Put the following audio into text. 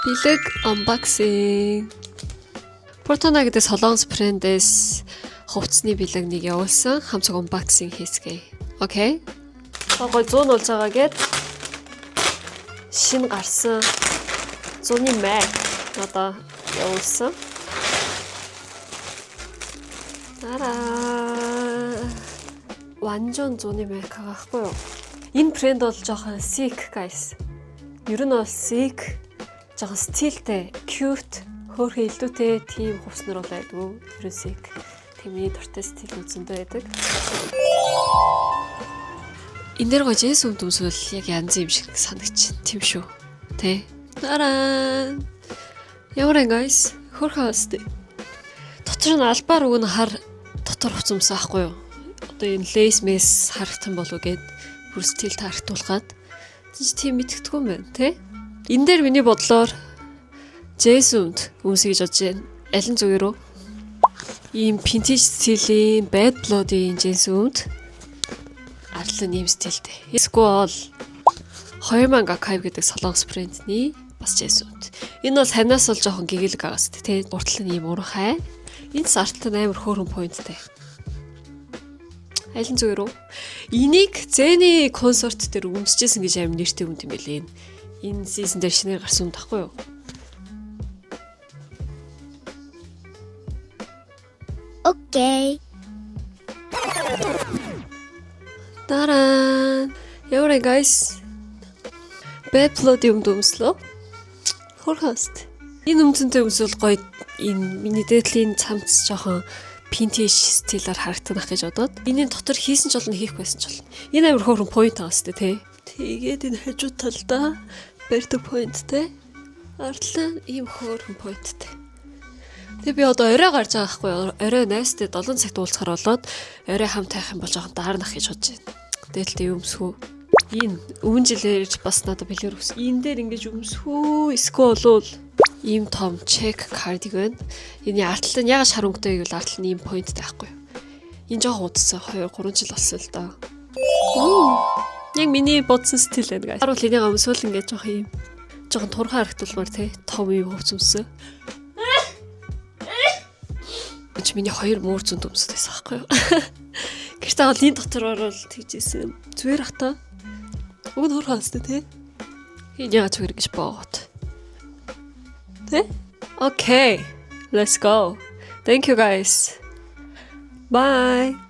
Бэлэг unboxing. Portona гэдэг солонгос брэндээс хувцсны бэлэг нэг явуулсан. Хамцаг unboxing хийцгээе. Окей. Гой 100 болж байгаа гээд шинэ гарсан 100-ны Mac одоо явуулсан. 완전 100-ны Mac байхгүй юу? Энэ брэнд бол жоохон sick guys. Ер нь бол sick, жоохон стилтэй, cute, хөөрхөн илүүтэй тийм хувцснэр бол байдгүй. Ер нь sick. Тэмний дуртай стил үзэндээ байдаг. Энэ дэр гож эс өмд өмсвөл яг янз юм шиг санагч тийм шүү. Тэ? Тараа. Ямар guys? Хөөрхөн өстэй. Дотор нь албаар өгнө хар дотор хувц өмсөн ахгүй юу? Одоо энэ lace mess харагдсан болов гээд бүр стил харагдуулгаад тийм мэдгэдэггүй юм байна, тэ? Энэ дээр миний бодлоор J-Sound өмсөе гэж бодож байна. Алин зүгээр үү? Ийм vintage стилийн bad blood-ийн J-Sound ардлын ийм стилтэй. Эсвэл 2000 Archive гэдэг солонгос брэндний бас J-Sound. Энэ бол ханаас бол жоохон гэгээлэг агаас тэ. Уртлын ийм урахай. Энэ сартлан амар хөөрхөн поинттэй. Алин зүгээр үү? Энийг Зэний концерт дээр өмсөжсэн гэж амар нэртэй юм байлээ. Энэ сизон дээр шинээр гарсан юм тахгүй юу? Окей. Таран. Ямар guys? Бэплод юм өмслөө. Хөрхөст. Энэ өмцөнтэй өмсвөл гоё энэ миний дээдлийн цамц жоохон vintage стилээр харагдах гэж бодоод энэний дотор хийсэн ч болно хийхгүй байсан ч болно. Энэ амар хөөрхөн point байгаас тээ. Тэгээд энэ хажуу талдаа барьдаг pointтэй. Ардлаа ийм хөөрхөн pointтэй. Тэгээ би одоо орой гарч байгаа байхгүй юу? Орой найстай 7 цагт уулзахаар болоод орой хамт хайх юм бол жоохон даарнах гэж бодож байна. Дээлтэй өмсгөө. Энэ өвөн жилээр бас надад бэлгэр өгсөн. Энэ дээр ингэж өмсгөө. Эсвэл болвол ийм том check cardigan. Энэ артлан яг шар өнгөтэй гэвэл артлан ийм pointтэй байхгүй юу? Энэ жоохон удсан 2 3 жил болсон л даа. Яг миний бодсон стил байна guys. Харуул энийг өмсвөл ингэж жоохон турхан харагдуулмаар тий. Том юм хувц өмсөн. Чи миний 2 муур зүүн өмсдөөс байхгүй юу? Гэртээ бол энэ дотор орол тэгжсэн. Зүгээр ах та. Уг нь хөрхөн хастай тий. Энэ яа зүгээр гэж боогот. Тий? Okay. Let's go. Thank you guys. Bye.